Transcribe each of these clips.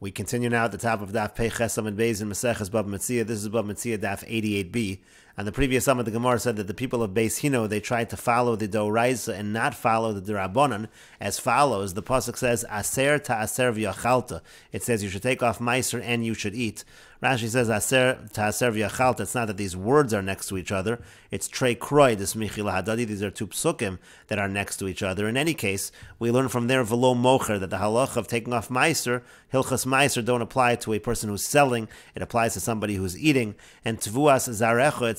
We continue now at the top of Daf Pei Chesam and Beis in Meseches Bava Metzia. This is Bava Metzia Daf 88b. On the previous summit, the Gemara said that the people of Beis Hino, they tried to follow the Doraisa and not follow the Derabanan as follows. The pasuk says, Aser ta'aser v'yachalta. It says you should take off meiser and you should eat. Rashi says, Aser ta'aser v'yachalta. It's not that these words are next to each other. It's trei kroi, this michil hadadi. These are two psukim that are next to each other. In any case, we learn from there, v'lo mocher, that the halacha of taking off meiser, hilchas meiser, don't apply to a person who's selling. It applies to somebody who's eating. And tvuas zarecha, it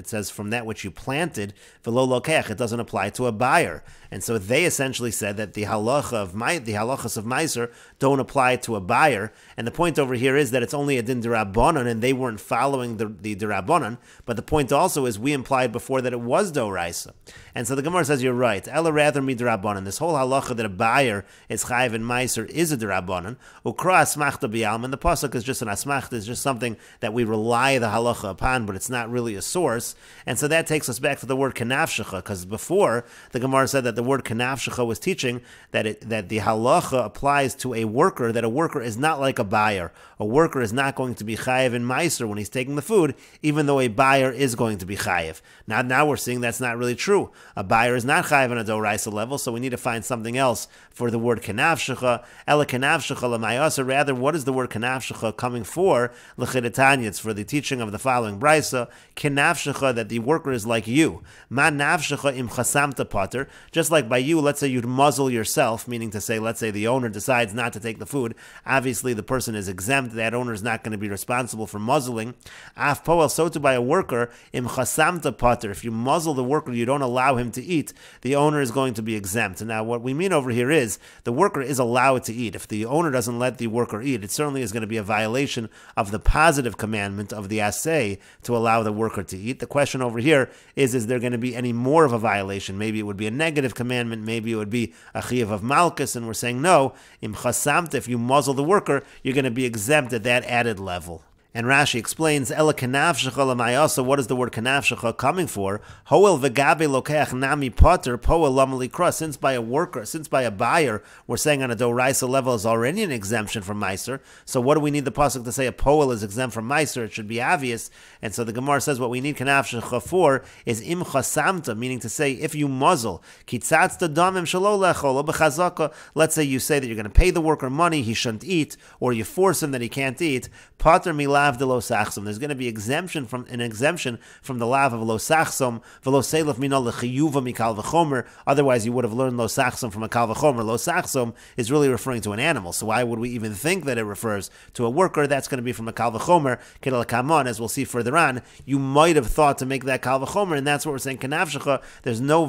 says from that which you planted, v'lo lokech, it doesn't apply to a buyer. And so they essentially said that the halachas of meiser don't apply to a buyer. And the point over here is that it's only a din derabanan, and they weren't following the derabanan. But the point also is we implied before that it was doraisa. And so the Gemara says you're right. Ella rather mi derabanan. This whole halacha that a buyer is chayiv in meiser is a derabanan. Ukra asmachta bi'alma. And the pasuk is just an asmachta, is just something that we rely the halacha upon, but it's not really a source. And so that takes us back to the word kanafshecha, because before the Gemara said that the word kanafshecha was teaching that the halacha applies to a worker, that a worker is not like a buyer. A worker is not going to be chayiv in meiser when he's taking the food, even though a buyer is going to be chayiv. Now we're seeing that's not really true. A buyer is not chayiv on a doraisa level, so we need to find something else for the word kanafshecha. Ela kanafshecha l'mayasa. Rather, what is the word kanafshecha coming for? L'chidatanya. It's for the teaching of the following brisa. Kanafshecha, that the worker is like you. Ma nafshecha im chasamta pater. Just like by you, let's say you'd muzzle yourself, meaning to say, let's say the owner decides not to take the food. Obviously, the person is exempt. That owner is not going to be responsible for muzzling. Af poel, so to by a worker, im chasamta pater. If you muzzle the worker, you don't allow him to eat, the owner is going to be exempt. Now, what we mean over here is the worker is allowed to eat. If the owner doesn't let the worker eat, it certainly is going to be a violation of the positive commandment of the assay to allow the worker to eat. The question over here is there going to be any more of a violation? Maybe it would be a negative commandment, maybe it would be a chiyuv of malchus, and we're saying no, im chasamta, if you muzzle the worker, you're going to be exempt at that added level. And Rashi explains, Ela kanafshecha l'mayasa, what is the word kanafshecha coming for? Hoel v'gabe lokeach nami poter, poel lamali kra. Since by a worker, since by a buyer, we're saying on a doraisa level is already an exemption from meiser. So what do we need the pasuk to say a poel is exempt from meiser? It should be obvious. And so the Gemara says what we need kanafshecha for is im chasamta, meaning to say if you muzzle, kitzatz the damim shelo lechol b'chazaka. Let's say you say that you're going to pay the worker money, he shouldn't eat, or you force him that he can't eat. Pater milah. There's going to be an exemption from the lav of lo sachsom, v'lo seilaf minol lechiyuva mikal v'chomer. Otherwise, you would have learned lo sachsom from a kal v'chomer. Lo sachsom is really referring to an animal. So why would we even think that it refers to a worker? That's going to be from a kal v'chomer. Kedal kamon, as we'll see further on, you might have thought to make that kal v'chomer, and that's what we're saying. Kanavshecha. There's no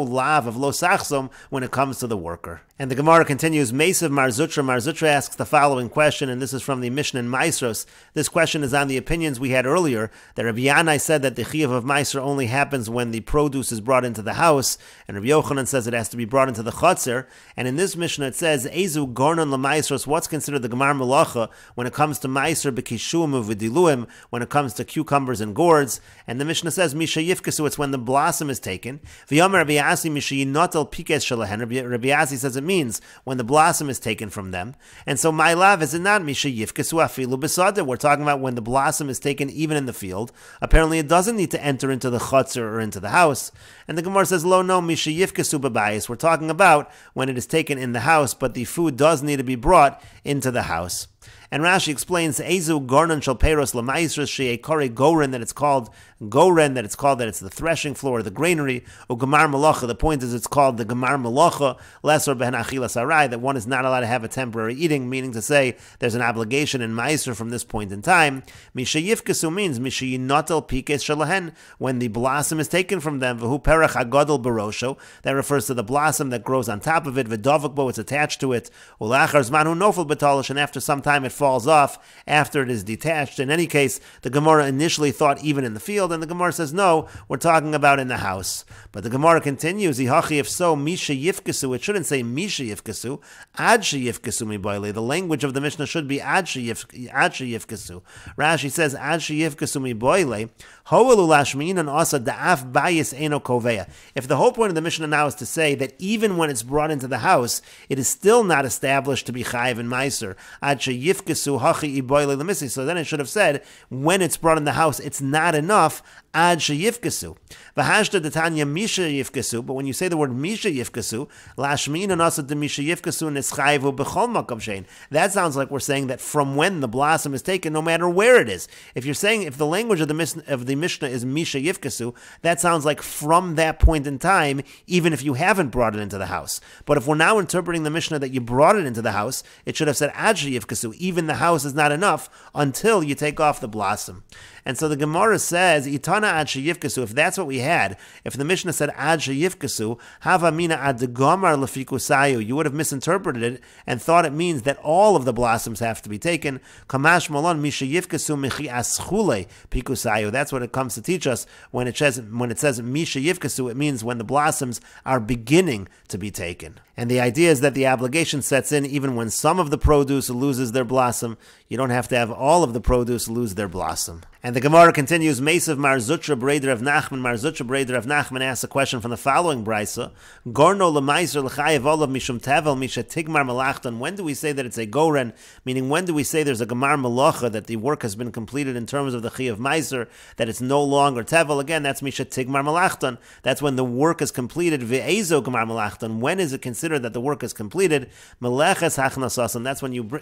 lav of lo sachsom when it comes to the worker. And the Gemara continues. Mesav Marzutra. Marzutra asks the following question, and this is from the Mishnah in Maisros. This question is on the opinions we had earlier, that Rabbi Yanai said that the chiyuv of meiser only happens when the produce is brought into the house, and Rabbi Yochanan says it has to be brought into the chotzer. And in this Mishnah it says, Ezu gornon l'maisros, what's considered the gemar melacha when it comes to meiser b'kishum u'v'diluim, when it comes to cucumbers and gourds. And the Mishnah says, Misha yifkesu, it's when the blossom is taken. V'yomer Rabbi Yasi misha yinotel pikes shalahen. Rabbi Yasi says it means when the blossom is taken from them. And so my lav is it not Misha yifkesu afilu b'sadeh. We're talking about when the blossom is taken even in the field. Apparently it doesn't need to enter into the chutzner or into the house. And the Gemara says, Lo no misha yifkesu b'bayis. We're talking about when it is taken in the house, but the food does need to be brought into the house. And Rashi explains, Ezu Gornan Shal Peiros Lamaisras She'ekare Goren, that it's called Goren, that it's the threshing floor, the granary, or Gemar Malacha. The point is it's called the Gemar Malacha, Lesser Ben Achilas Arai, that one is not allowed to have a temporary eating, meaning to say there's an obligation in Meiser from this point in time. Misha Yifkesu means Misha Yinotel Pikes Shalahen, when the blossom is taken from them, V'hu Perach Agadol Barosho, that refers to the blossom that grows on top of it, V'dovakbo, it's attached to it, Ulachar Zmanu Nofel Betalish, and after some time time it falls off after it is detached. In any case, the Gemara initially thought even in the field, and the Gemara says, no, we're talking about in the house. But the Gemara continues, if so, Misha Yifkasu, it shouldn't say Misha Yifkasu, Ad Yifkasu mi boile. The language of the Mishnah should be Ad Yifkasu. Rashi says, Ad Yifkasu mi boile, Hoelu lashmin and asa da'af bayis eno koveya. If the whole point of the Mishnah now is to say that even when it's brought into the house, it is still not established to be chayiv and meiser. Ad yifkasu hachi iboile lemisi. So then it should have said, when it's brought in the house, it's not enough. Ad yifkasu. V'hashda detanya misha yifkasu. But when you say the word misha yifkasu, lashmin and asa de misha yifkasu nischayivu b'chol makam shein. That sounds like we're saying that from when the blossom is taken, no matter where it is. If you're saying, if the language of the Mishnah is Misha Yifkasu, that sounds like from that point in time, even if you haven't brought it into the house. But if we're now interpreting the Mishnah that you brought it into the house, it should have said Adshi Yifkasu. Even the house is not enough until you take off the blossom. And so the Gemara says, Itana Adshi Yifkasu, if that's what we had, if the Mishnah said Adshi Yifkasu, Hava Mina Ad Gomar Lefikusayu, you would have misinterpreted it and thought it means that all of the blossoms have to be taken. Kamash Malon Misha Yifkasu Michi Aschule Pikusayu. That's what it comes to teach us when it says Misha Yifkasu, it means when the blossoms are beginning to be taken. And the idea is that the obligation sets in even when some of the produce loses their blossom. You don't have to have all of the produce lose their blossom. And the Gemara continues, Mesav Mar Zutra Breder of Nachman. Mar Zutra Breder of Nachman asks a question from the following brisa. Gorno lemaiser l'chayev olav mishum tevel misha tigmar malachton. When do we say that it's a goren? Meaning, when do we say there's a gemar malacha, that the work has been completed in terms of the chayev meiser, that it's no longer tevel? Again, that's misha tigmar malachton. That's when the work is completed. Ve'ezo gemar malachton. When is it considered that the work is completed? Meleches hachnasasan.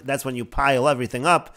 That's when you pile everything up.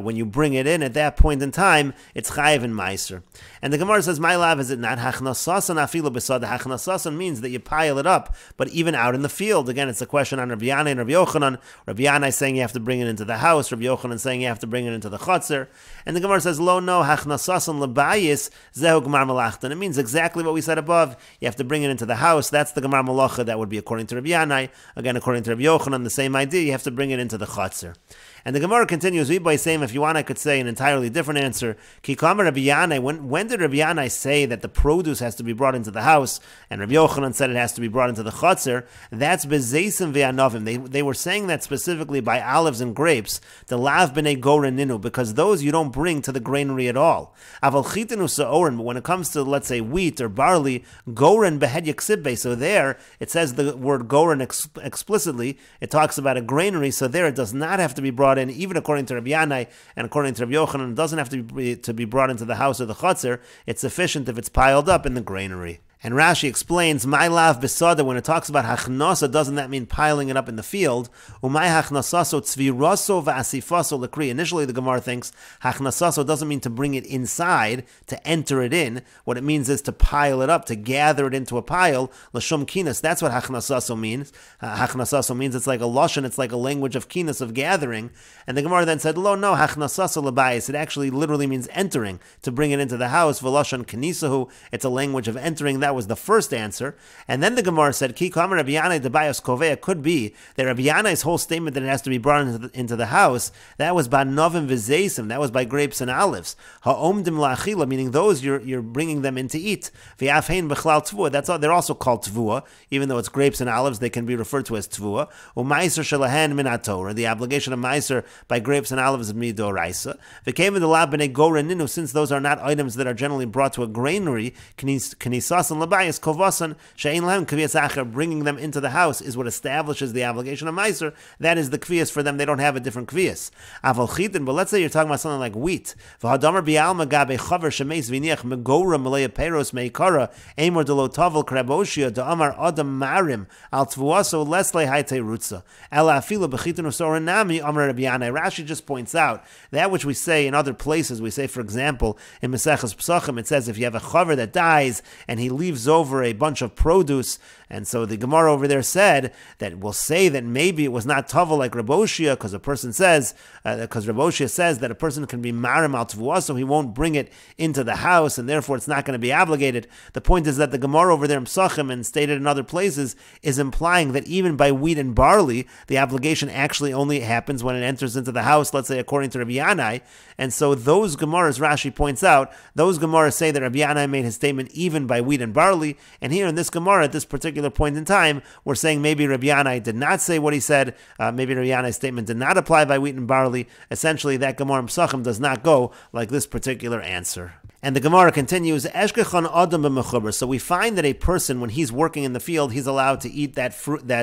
When you bring it in, at that point in time, it's chayiv and meiser. And the Gemara says, my love, is it not hachnasasan afilu besad? Hachnasasan means that you pile it up, but even out in the field. Again, it's a question on Rabbi Yanai and Rabbi Yochanan. Rabbi Yanai saying you have to bring it into the house. Rabbi Yochanan saying you have to bring it into the chotzer. And the Gemara says, lo no hachnasasan lebayis zehu gemar malachtan. It means exactly what we said above. You have to bring it into the house. That's the gemar malacha. That would be according to Rabbi Yanai. Again, according to Rabbi Yochanan, the same idea. You have to bring it into the chotzer. And the Gemara continues by saying, if you want, I could say an entirely different answer. Kikama Rabbi Yanai, when did Rabbi Yanai say that the produce has to be brought into the house, and Rabbi Yochanan said it has to be brought into the chotzer? That's bezeisim ve'anovim. They were saying that specifically by olives and grapes, the lav b'nei goren ninu, because those you don't bring to the granary at all. Aval chitinu sa'oren, but when it comes to, let's say, wheat or barley, goren behed yaksibbe. So there, it says the word goren explicitly. It talks about a granary, so there it does not have to be brought in, even according to Rabbi Yanai and according to Rabbi Yochanan. It doesn't have to be brought into the house or the chotzer. It's sufficient if it's piled up in the granary. And Rashi explains, my lav besada, when it talks about hachnasa, doesn't that mean piling it up in the field? Umay hachnasaso tzviraso va'asifaso lekri. Initially, the Gemara thinks hachnasaso doesn't mean to bring it inside, to enter it in. What it means is to pile it up, to gather it into a pile. L'shum kinas. That's what hachnasaso means. Hachnasaso means it's like a lashon, it's like a language of kinas, of gathering. And the Gemara then said, lo, no, hachnasaso lebayis. It actually literally means entering, to bring it into the house. V'lashon kanisahu. It's a language of entering. That was the first answer. And then the Gemara said, Ki kamer Rabbi Yanai debayos koveya. Could be that Rabbi Yanai's whole statement that it has to be brought into the house, that was by novim v'zeisim, that was by grapes and olives. Ha'omdim la'achila, meaning those you're bringing them in to eat. V'yafhein b'chlal tvua. That's all. They're also called tvua, even though it's grapes and olives. They can be referred to as tvua. U'maiser shelahen min haTorah. The obligation of maiser by grapes and olives is midoraisa. V'came in the lab b'nei goren ninu. Since those are not items that are generally brought to a granary, knisas labayis kovasan she'ein lahem kviyas acher, bringing them into the house is what establishes the obligation of meiser. That is the kviyas for them. They don't have a different kviyas. Aval chitin, but let's say you're talking about something like wheat. V'hadamer bi'alma gabe chaver shemeis v'niach megora malaya peros meikara emor delo tavel kraboshia da'amar adam marim al tvuaso lesle haite rutza ela afila b'chitin usoranami amar Rabbi Yanai. Rashi just points out that which we say in other places. We say, for example, in Meseches Pesachim, it says if you have a chaver that dies and he leaves over a bunch of produce, And so the Gemara over there said that we'll say that maybe it was not Tava like Reb Oshia, because a person says, because Reb Oshia says that a person can be marim al tvuah, so he won't bring it into the house, and therefore it's not going to be obligated. The point is that the Gemara over there in Mesechet and stated in other places is implying that even by wheat and barley, the obligation actually only happens when it enters into the house, let's say according to Rabbi Yanai. And so those Gemaras, Rashi points out, those Gemaras say that Rabbi Yanai made his statement even by wheat and barley, and here in this Gemara, at this particular point in time, we're saying maybe Rabbi Yanai did not say what he said, maybe Rabbi Yanai's statement did not apply by wheat and barley. Essentially, that Gemara in Mesechet does not go like this particular answer. And the Gemara continues, Eshkechan Adam b'mechuber. So we find that a person, when he's working in the field, he's allowed to eat that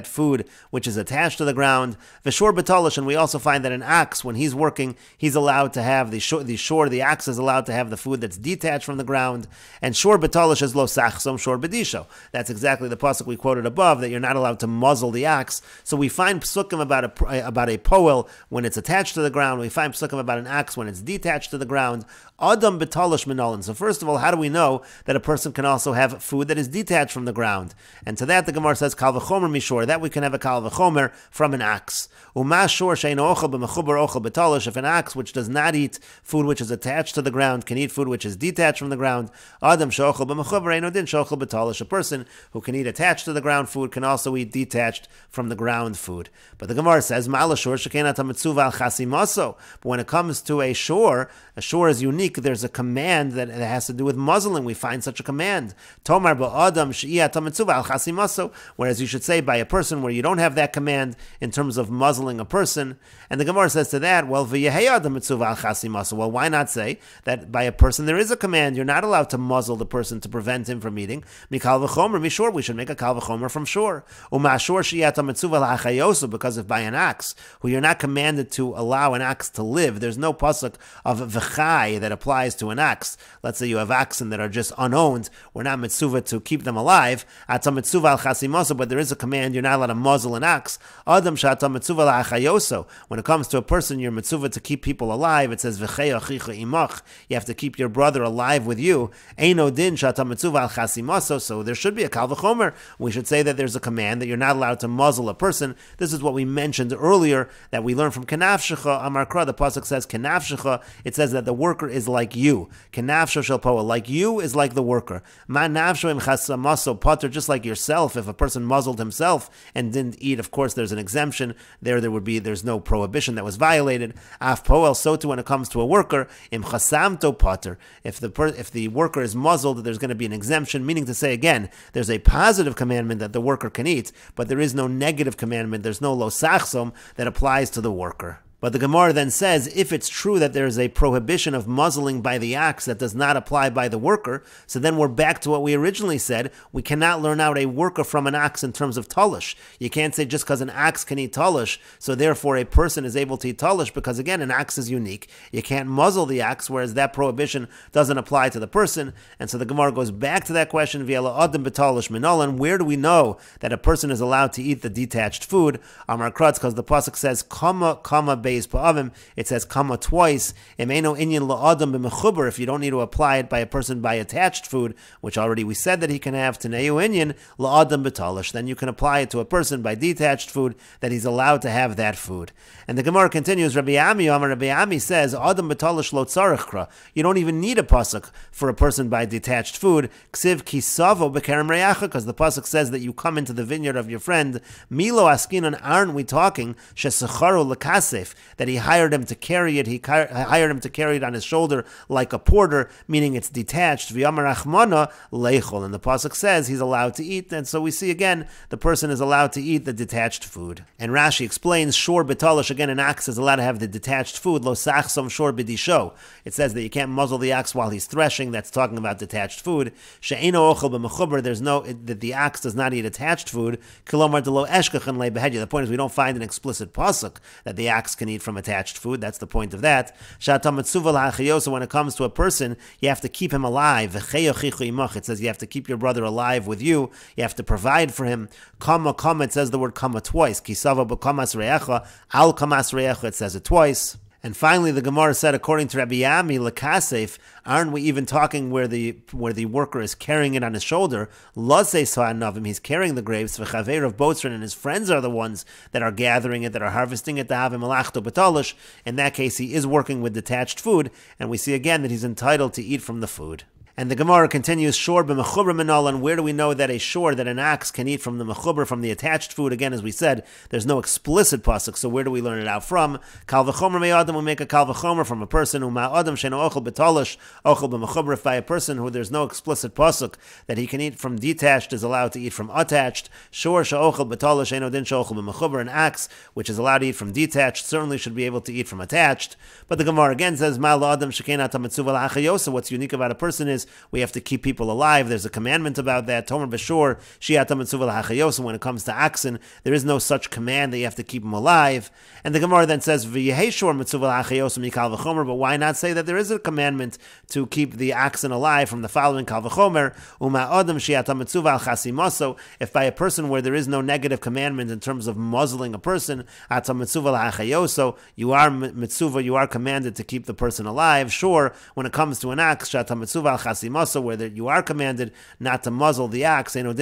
food which is attached to the ground. V'shor b'talish, and we also find that an ox, when he's working, he's allowed to have the ox is allowed to have the food that's detached from the ground. And shor b'talish is lo sachsom shor b'disho. That's exactly the pasuk we quoted above, that you're not allowed to muzzle the ox. So we find psukim about a poel when it's attached to the ground. We find psukim about an ox when it's detached to the ground. Adam b'talish minolin. So first of all, how do we know that a person can also have food that is detached from the ground? And to that the Gemara says kal v'chomer mishor, that we can have a kal v'chomer from an ox. Uma shor she'eino ochel b'mechuber ochel b'talish, if an ox which does not eat food which is attached to the ground can eat food which is detached from the ground. Adam she'ochel b'mechuber eino din she'ochel b'talish, a person who can eat attached to the ground food can also eat detached from the ground food. But the Gemara says ma'ala shor she'kenat ha'metzuva al chasimaso. But when it comes to a shor is unique. There's a command that has to do with muzzling. We find such a command. Tomar ba'adam she'iyat ha'metzuva al chasimaso. Whereas you should say by a person where you don't have that command in terms of muzzling a person. And the Gemara says to that, well, v'yehei adam metzuva al chasimaso. Well, why not say that by a person there is a command? You're not allowed to muzzle the person to prevent him from eating. Mikal v'chomer mishor. We should make a kal v'chomer from shor. Umashor she'iyat ha'metzuva al hachayosu. Because if by an ox, who you're not commanded to allow an ox to live, there's no pasuk of v'chai that applies to an ox. Let's say you have oxen that are just unowned. We're not mitzuva to keep them alive. Ata mitzuva al chasimoso, but there is a command you're not allowed to muzzle an ox. Adam shata mitzuva la achayoso. When it comes to a person, you're mitzuva to keep people alive. It says v'chei achicha imach. You have to keep your brother alive with you. Eino din shata mitzuva al chasimoso. So there should be a kal v'chomer. We should say that there's a command that you're not allowed to muzzle a person. This is what we mentioned earlier that we learned from kenafshecha. Amar kra, the pasuk says kenafshecha. It says that the worker is like you. Kenafsho shel poel, like you is like the worker. Ma nafsho im chasamaso potter, just like yourself. If a person muzzled himself and didn't eat, of course there's an exemption. There's no prohibition that was violated. Af poel, so too when it comes to a worker, im chasamto potter. If the worker is muzzled, there's going to be an exemption. Meaning to say again, there's a positive commandment that the worker can eat, but there is no negative commandment. There's no lo sachsom that applies to the worker. But the Gemara then says, if it's true that there is a prohibition of muzzling by the ox that does not apply by the worker, so then we're back to what we originally said. We cannot learn out a worker from an ox in terms of talish. You can't say just because an ox can eat talish, so therefore a person is able to eat talish, because again, an ox is unique. You can't muzzle the ox, whereas that prohibition doesn't apply to the person. And so the Gemara goes back to that question, V'yala adam b'talish minolan, where do we know that a person is allowed to eat the detached food? Amar Kratz, because the pasuk says, kama beis pa'avim, it says kama twice. Emeino inyan la'adam b'mechuber, if you don't need to apply it by a person by attached food, which already we said that he can have, teneu inyan la'adam b'talish, then you can apply it to a person by detached food, that he's allowed to have that food. And the Gemara continues, Rabbi Ami says, adam b'talish lo tzarich, you don't even need a pasuk for a person by detached food. Ksiv kisavo b'kerem reyacha, because the pasuk says that you come into the vineyard of your friend. Milo askinan, aren't we talking shesacharu lekasef, that he hired him to carry it? He hired him to carry it on his shoulder like a porter, meaning it's detached. V'yamar achmana leichol, and the pasuk says he's allowed to eat. And so we see again the person is allowed to eat the detached food. And Rashi explains shor b'talish, again an ox is allowed to have the detached food. Lo sachsom shor b'disho. It says that you can't muzzle the ox while he's threshing. That's talking about detached food. She'eno ochel b'mechuber, there's no, that the ox does not eat attached food. Kilomar delo eshkachan le'behedya. The point is we don't find an explicit pasuk that the ox can eat from attached food. That's the point of that. So when it comes to a person, you have to keep him alive. It says you have to keep your brother alive with you. You have to provide for him. Kama, it says the word kama twice. Kisava b'kamas re'echa, al kamas re'echa, it says it twice. And finally, the Gemara said, according to Rabbi Yami, lekasef, aren't we even talking where the worker is carrying it on his shoulder? Losei sa'anavim, he's carrying the grapes. V'chaver of Botzrin, and his friends are the ones that are gathering it, that are harvesting it. Dahavim malachto betalish. In that case, he is working with detached food, and we see again that he's entitled to eat from the food. And the Gemara continues, shor b'mechuber minol, and where do we know that that an ox can eat from the mechuber, from the attached food? Again, as we said, there's no explicit pasuk, so where do we learn it out from? Kal v'chomer me'adam, we make a kal v'chomer from a person who ma'adam sheno ochel betalish, ochel b'mechuber, if by a person who there's no explicit pasuk that he can eat from detached is allowed to eat from attached. Shor she'ochel betalish, eno din she'ochel b'mechuber, an ox which is allowed to eat from detached certainly should be able to eat from attached. But the Gemara again says, ma'al adam shekein ata metzuva l'achayos, what's unique about a person is we have to keep people alive. There's a commandment about that. Tomer b'shor shi'ata mitzvah l'hachayos. When it comes to oxen, there is no such command that you have to keep them alive. And the Gemara then says v'yeheshor mitzvah l'hachayos mikal v'chomer. But why not say that there is a commandment to keep the oxen alive from the following kal v'chomer? Uma adam shi'ata mitzvah al chasimoso. If by a person where there is no negative commandment in terms of muzzling a person, ata mitzvah l'hachayoso, you are mitzvah, you are commanded to keep the person alive. Sure, when it comes to an ox, shata mitzvah al chasimoso, where you are commanded not to muzzle the ox, shouldn't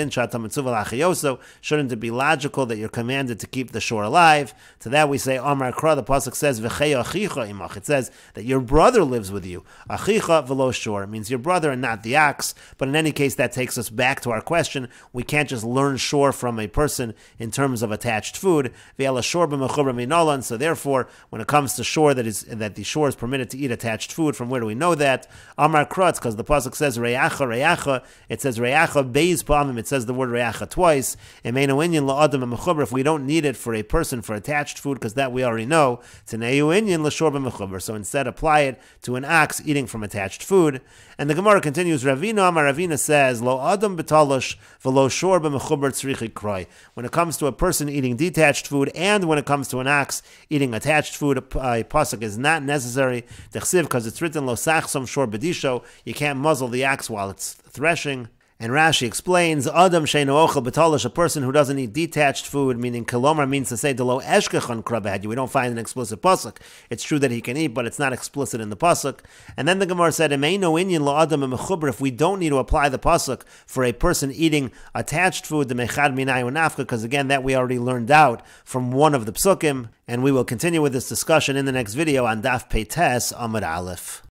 it be logical that you're commanded to keep the shore alive? To that we say, Amar Kra, the pasuk says, it says that your brother lives with you. Achicha v'lo shore, it means your brother and not the ox. But in any case, that takes us back to our question. We can't just learn shore from a person in terms of attached food. So therefore, when it comes to shore, that the shore is permitted to eat attached food, from where do we know that? Amar Kra, because the pasuk says reyacha, it says reyacha beis pa'amim, it says the word reyacha twice. If we don't need it for a person for attached food, because that we already know, so instead apply it to an ox eating from attached food. And the Gemara continues, Ravina says, Lo adam betalosh v'lo shor b'mechuber tzrichi kroi. When it comes to a person eating detached food, and when it comes to an ox eating attached food, a pasuk is not necessary, because it's written, Lo sachsom shor b'disho, you can't muzzle the ox while it's threshing. And Rashi explains, Adam she'eno ochel betalish, a person who doesn't eat detached food, meaning kilomar means to say, Delo eshkechon krabed. We don't find an explicit pasuk. It's true that he can eat, but it's not explicit in the pasuk. And then the Gemara said, Emeino inyan lo adam emechuber, if we don't need to apply the pasuk for a person eating attached food, the mechad minay unafka, because again, that we already learned out from one of the psukim. And we will continue with this discussion in the next video on Daf Peites Amud Aleph.